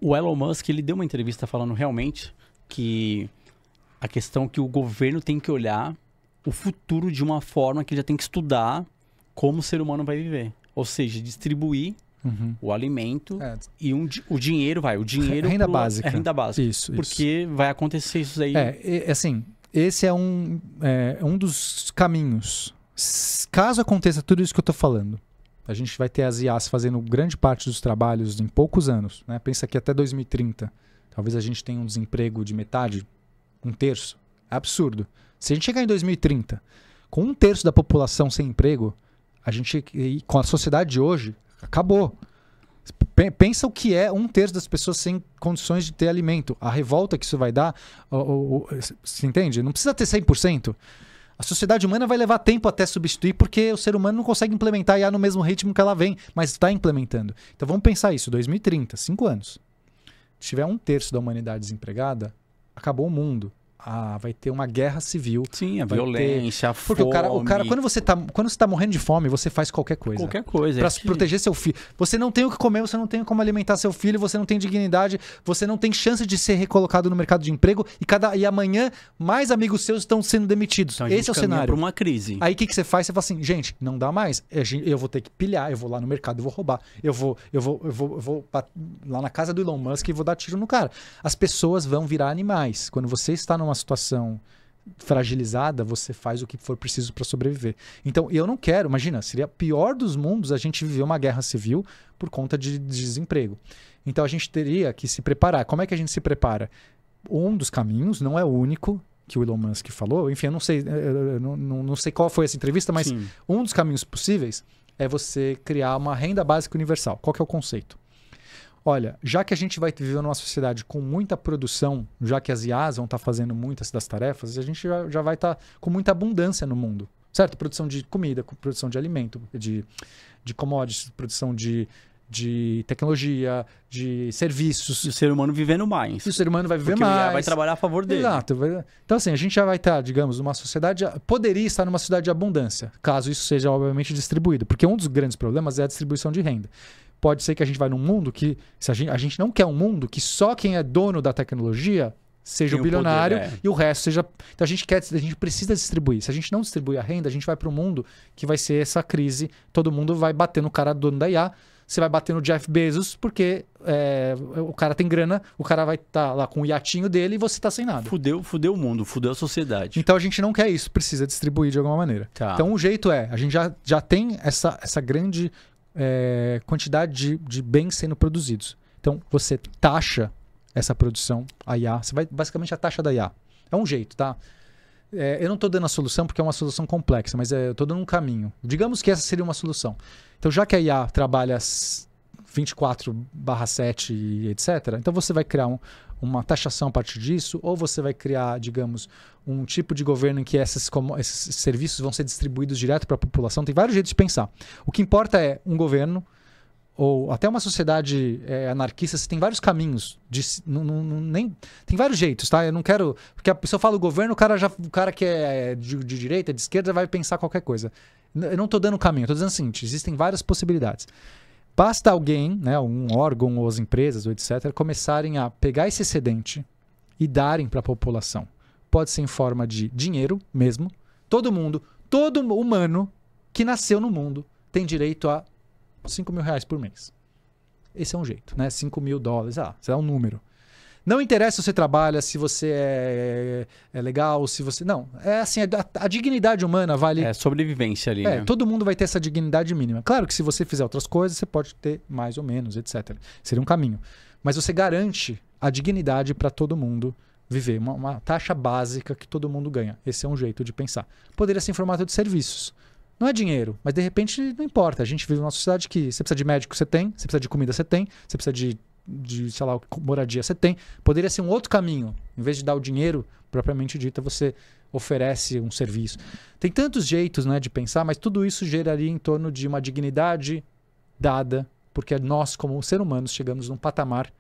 O Elon Musk, ele deu uma entrevista falando realmente que a questão que o governo tem que olhar o futuro de uma forma que ele já tem que estudar como o ser humano vai viver. Ou seja, distribuir o alimento e o dinheiro vai. O dinheiro renda básica. É renda básica. Isso. Porque vai acontecer isso aí. Assim, esse é um dos caminhos. Caso aconteça tudo isso que eu estou falando, a gente vai ter as IAs fazendo grande parte dos trabalhos em poucos anos. Né? Pensa que até 2030, talvez a gente tenha um desemprego de metade, 1/3. É absurdo. Se a gente chegar em 2030 com 1/3 da população sem emprego, com a sociedade de hoje, acabou. Pensa o que é 1/3 das pessoas sem condições de ter alimento. A revolta que isso vai dar. Você entende? Não precisa ter 100%. A sociedade humana vai levar tempo até substituir, porque o ser humano não consegue implementar IA no mesmo ritmo que ela vem, mas está implementando. Então vamos pensar isso, 2030, 5 anos. Se tiver 1/3 da humanidade desempregada, acabou o mundo. Vai ter uma guerra civil. Sim, a violência, a fome. Porque o cara, quando você tá morrendo de fome, você faz qualquer coisa. Qualquer coisa. Pra proteger seu filho. Você não tem o que comer, você não tem como alimentar seu filho, você não tem dignidade, você não tem chance de ser recolocado no mercado de emprego e amanhã mais amigos seus estão sendo demitidos. Então, esse é o cenário. Para uma crise. Aí o que você faz? Você fala assim, gente, não dá mais. Eu vou ter que pilhar, eu vou lá no mercado, eu vou roubar. Eu vou lá na casa do Elon Musk e vou dar tiro no cara. As pessoas vão virar animais. Quando você está numa situação fragilizada, você faz o que for preciso para sobreviver. Então, eu não quero, imagina, seria pior dos mundos a gente viver uma guerra civil por conta de desemprego. Então, a gente teria que se preparar. Como é que a gente se prepara? Um dos caminhos, não é o único que o Elon Musk falou, enfim, eu não sei, não sei qual foi essa entrevista, mas Sim. Um dos caminhos possíveis é você criar uma renda básica universal. Qual que é o conceito? Olha, já que a gente vai viver numa sociedade com muita produção, já que as IAs vão estar fazendo muitas das tarefas, a gente já vai estar com muita abundância no mundo, certo? Produção de comida, produção de alimento, de commodities, produção de tecnologia, de serviços. E o ser humano vivendo mais. E o ser humano vai viver porque mais. Vai trabalhar a favor dele. Exato. Então, assim, a gente já vai estar, digamos, numa sociedade... Poderia estar numa sociedade de abundância, caso isso seja, obviamente, distribuído. Porque um dos grandes problemas é a distribuição de renda. Pode ser que a gente vai num mundo que... A gente não quer um mundo que só quem é dono da tecnologia seja o bilionário e o resto seja... Então a gente precisa distribuir. Se a gente não distribuir a renda, a gente vai para um mundo que vai ser essa crise. Todo mundo vai bater no cara dono da IA. Você vai bater no Jeff Bezos porque o cara tem grana, o cara vai estar lá com o iatinho dele e você está sem nada. Fudeu o mundo, fudeu a sociedade. Então a gente não quer isso, precisa distribuir de alguma maneira. Tá. Então o jeito a gente já tem essa grande quantidade de bens sendo produzidos. Então você taxa essa produção, a IA, você vai basicamente a taxa da IA. É um jeito, tá? Eu não estou dando a solução porque é uma solução complexa, mas eu estou dando um caminho. Digamos que essa seria uma solução. Então, já que a IA trabalha 24/7 e etc., então você vai criar uma taxação a partir disso, ou você vai criar, digamos, um tipo de governo em que esses serviços vão ser distribuídos direto para a população. Tem vários jeitos de pensar. O que importa é um governo, ou até uma sociedade anarquista, você tem vários caminhos. Tem vários jeitos, tá? Eu não quero... Porque a pessoa fala o governo, o cara que é de direita, de esquerda, vai pensar qualquer coisa. Eu não estou dando caminho, eu estou dizendo o seguinte, existem várias possibilidades. Basta alguém, né, um órgão ou as empresas, ou etc., começarem a pegar esse excedente e darem para a população. Pode ser em forma de dinheiro mesmo. Todo humano que nasceu no mundo tem direito a R$5.000 por mês. Esse é um jeito, né? $5.000, você dá um número. Não interessa se você trabalha, se você é legal, se você... Não, é assim, a dignidade humana vale... É sobrevivência ali, né? Todo mundo vai ter essa dignidade mínima. Claro que se você fizer outras coisas, você pode ter mais ou menos, etc. Seria um caminho. Mas você garante a dignidade para todo mundo viver. Uma taxa básica que todo mundo ganha. Esse é um jeito de pensar. Poderia ser em formato de serviços. Não é dinheiro, mas de repente não importa. A gente vive numa sociedade que você precisa de médico, você tem. Você precisa de comida, você tem. Você precisa de sei lá, moradia, você tem. Poderia ser um outro caminho. Em vez de dar o dinheiro, propriamente dito, você oferece um serviço. Tem tantos jeitos, né, de pensar, mas tudo isso geraria em torno de uma dignidade dada, porque nós, como seres humanos, chegamos num patamar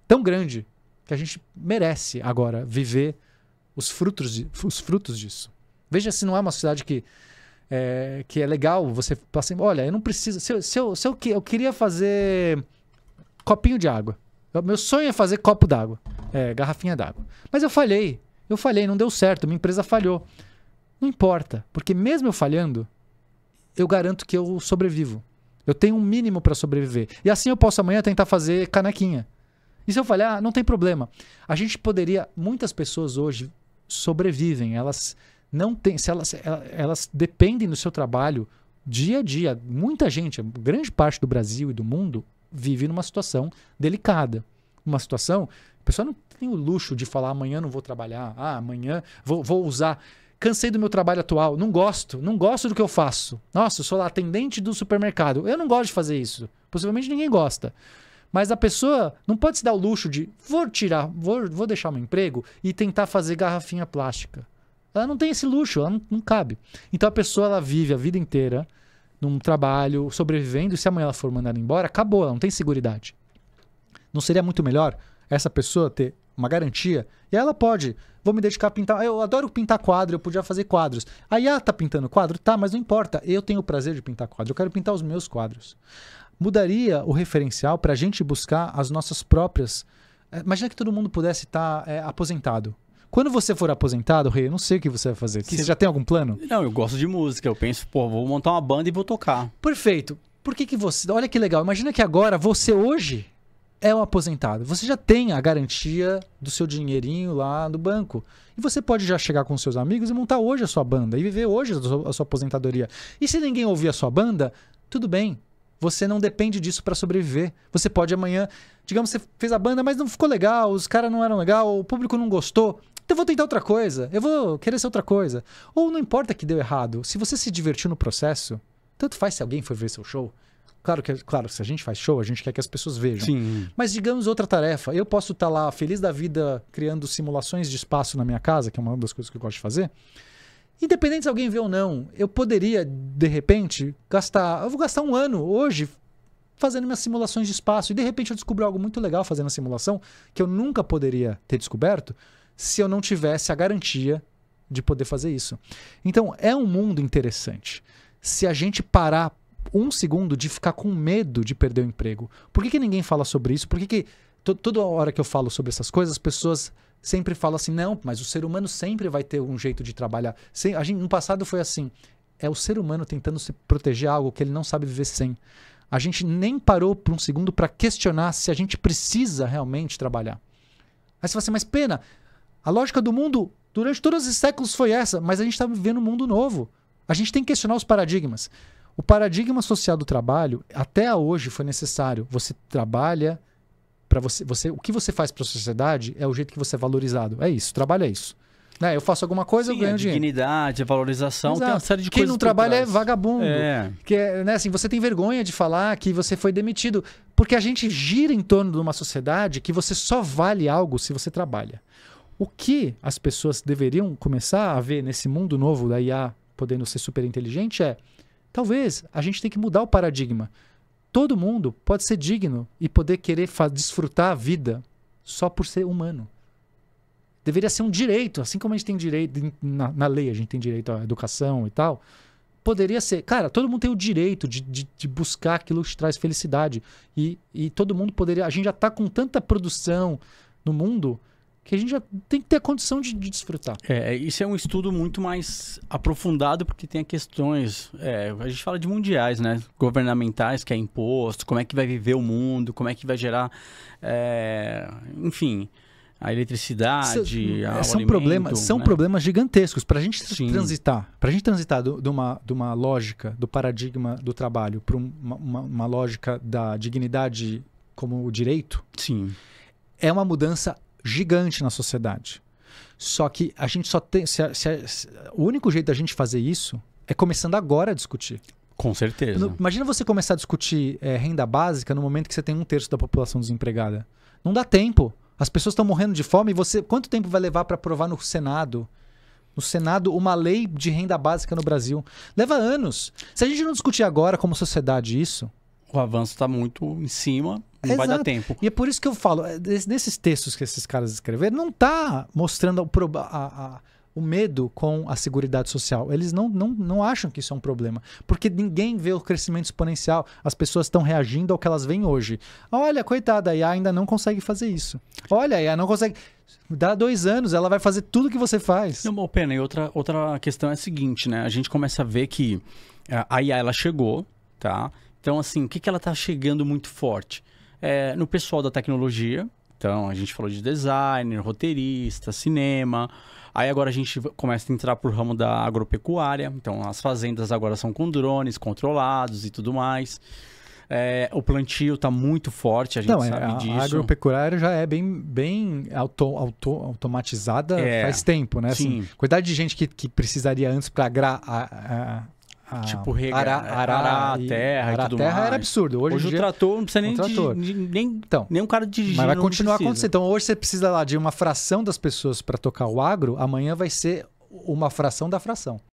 tão grande que a gente merece agora viver os frutos disso. Veja se não é uma sociedade que é legal você passar. Olha, eu não preciso. Eu queria fazer copinho de água. Meu sonho é fazer copo d'água, garrafinha d'água. Mas eu falhei, não deu certo, minha empresa falhou. Não importa, porque mesmo eu falhando, eu garanto que eu sobrevivo. Eu tenho um mínimo para sobreviver. E assim eu posso amanhã tentar fazer canequinha. E se eu falhar, não tem problema. A gente poderia... Muitas pessoas hoje sobrevivem. Elas não têm... Elas dependem do seu trabalho dia a dia. Muita gente, grande parte do Brasil e do mundo, vive numa situação delicada. Uma situação... A pessoa não tem o luxo de falar amanhã não vou trabalhar. Amanhã vou usar... Cansei do meu trabalho atual. Não gosto do que eu faço. Nossa, eu sou lá atendente do supermercado. Eu não gosto de fazer isso. Possivelmente ninguém gosta. Mas a pessoa não pode se dar o luxo de vou deixar meu emprego e tentar fazer garrafinha plástica. Ela não tem esse luxo, ela não cabe. Então a pessoa ela vive a vida inteira num trabalho, sobrevivendo, e se amanhã ela for mandada embora, acabou, ela não tem seguridade. Não seria muito melhor essa pessoa ter uma garantia? E ela pode, vou me dedicar a pintar, eu adoro pintar quadro, eu podia fazer quadros. Aí tá pintando quadro? Tá, mas não importa, eu tenho o prazer de pintar quadro, eu quero pintar os meus quadros. Mudaria o referencial para a gente buscar as nossas próprias... Imagina que todo mundo pudesse estar aposentado. Quando você for aposentado, Rei, eu não sei o que você vai fazer. Você já tem algum plano? Não, eu gosto de música. Eu penso, vou montar uma banda e vou tocar. Perfeito. Por que você... Olha que legal. Imagina que agora você hoje é um aposentado. Você já tem a garantia do seu dinheirinho lá no banco. E você pode já chegar com seus amigos e montar hoje a sua banda. E viver hoje a sua aposentadoria. E se ninguém ouvir a sua banda, tudo bem. Você não depende disso para sobreviver. Você pode amanhã... Digamos, você fez a banda, mas não ficou legal, os caras não eram legal, o público não gostou. Então eu vou tentar outra coisa. Eu vou querer ser outra coisa. Ou não importa que deu errado. Se você se divertiu no processo, tanto faz se alguém for ver seu show. Claro, se a gente faz show, a gente quer que as pessoas vejam. Sim. Mas digamos outra tarefa. Eu posso estar lá feliz da vida criando simulações de espaço na minha casa, que é uma das coisas que eu gosto de fazer. Independente se alguém vê ou não, eu poderia, de repente, eu vou gastar um ano hoje fazendo minhas simulações de espaço. E de repente eu descobri algo muito legal fazendo a simulação que eu nunca poderia ter descoberto se eu não tivesse a garantia de poder fazer isso. Então é um mundo interessante. Se a gente parar um segundo de ficar com medo de perder o emprego. Por que ninguém fala sobre isso? Por que toda hora que eu falo sobre essas coisas, as pessoas... sempre fala assim, não, mas o ser humano sempre vai ter um jeito de trabalhar. No passado foi assim, é o ser humano tentando se proteger algo que ele não sabe viver sem. A gente nem parou por um segundo para questionar se a gente precisa realmente trabalhar. Aí você fala assim, mas pena, a lógica do mundo durante todos esses séculos foi essa, mas a gente está vivendo um mundo novo. A gente tem que questionar os paradigmas. O paradigma social do trabalho, até hoje foi necessário. Você trabalha... o que você faz para a sociedade é o jeito que você é valorizado. É isso, trabalho é isso. Né? Eu faço alguma coisa, eu ganho dinheiro. Dignidade, a valorização, Exato. Tem uma série de Quem coisas. Quem não trabalha é vagabundo. Né, assim, você tem vergonha de falar que você foi demitido. Porque a gente gira em torno de uma sociedade que você só vale algo se você trabalha. O que as pessoas deveriam começar a ver nesse mundo novo da IA podendo ser super inteligente talvez a gente tenha que mudar o paradigma. Todo mundo pode ser digno e poder querer desfrutar a vida só por ser humano. Deveria ser um direito, assim como a gente tem direito, na lei a gente tem direito à educação e tal, poderia ser... Cara, todo mundo tem o direito de buscar aquilo que te traz felicidade. E todo mundo poderia... A gente já está com tanta produção no mundo que a gente já tem que ter a condição de desfrutar. Isso é um estudo muito mais aprofundado porque tem questões... a gente fala de mundiais, né? Governamentais, que é imposto, como é que vai viver o mundo, como é que vai gerar... enfim... A eletricidade, são problemas gigantescos. Para a gente transitar, de uma lógica do paradigma do trabalho para uma lógica da dignidade como o direito, sim, é uma mudança gigante na sociedade. Só que a gente só tem... o único jeito da gente fazer isso é começando agora a discutir. Com certeza. Imagina você começar a discutir renda básica no momento que você tem 1/3 da população desempregada. Não dá tempo. As pessoas estão morrendo de fome e quanto tempo vai levar para aprovar no Senado? No Senado, uma lei de renda básica no Brasil. Leva anos. Se a gente não discutir agora como sociedade isso... O avanço está muito em cima, não vai dar tempo. E é por isso que eu falo, nesses textos que esses caras escreveram, não está mostrando o medo com a seguridade social. Eles não acham que isso é um problema. Porque ninguém vê o crescimento exponencial. As pessoas estão reagindo ao que elas veem hoje. Olha, coitada, a IA ainda não consegue fazer isso. Olha, a IA não consegue... Dá 2 anos, ela vai fazer tudo que você faz. Não, Pena, e outra questão é a seguinte, né? A gente começa a ver que a IA, ela chegou, tá? Então, assim, o que ela tá chegando muito forte? No pessoal da tecnologia. Então, a gente falou de designer, roteirista, cinema. Aí agora a gente começa a entrar pro ramo da agropecuária. Então, as fazendas agora são com drones controlados e tudo mais. O plantio está muito forte, a gente sabe disso. A agropecuária já é bem automatizada faz tempo, né? Sim. Assim, quantidade de gente que precisaria antes para tipo, arar a terra e tudo mais. Era absurdo. Hoje o trator não precisa nem um cara dirigir. Mas vai continuar acontecendo. Então hoje você precisa lá de uma fração das pessoas para tocar o agro, amanhã vai ser uma fração da fração.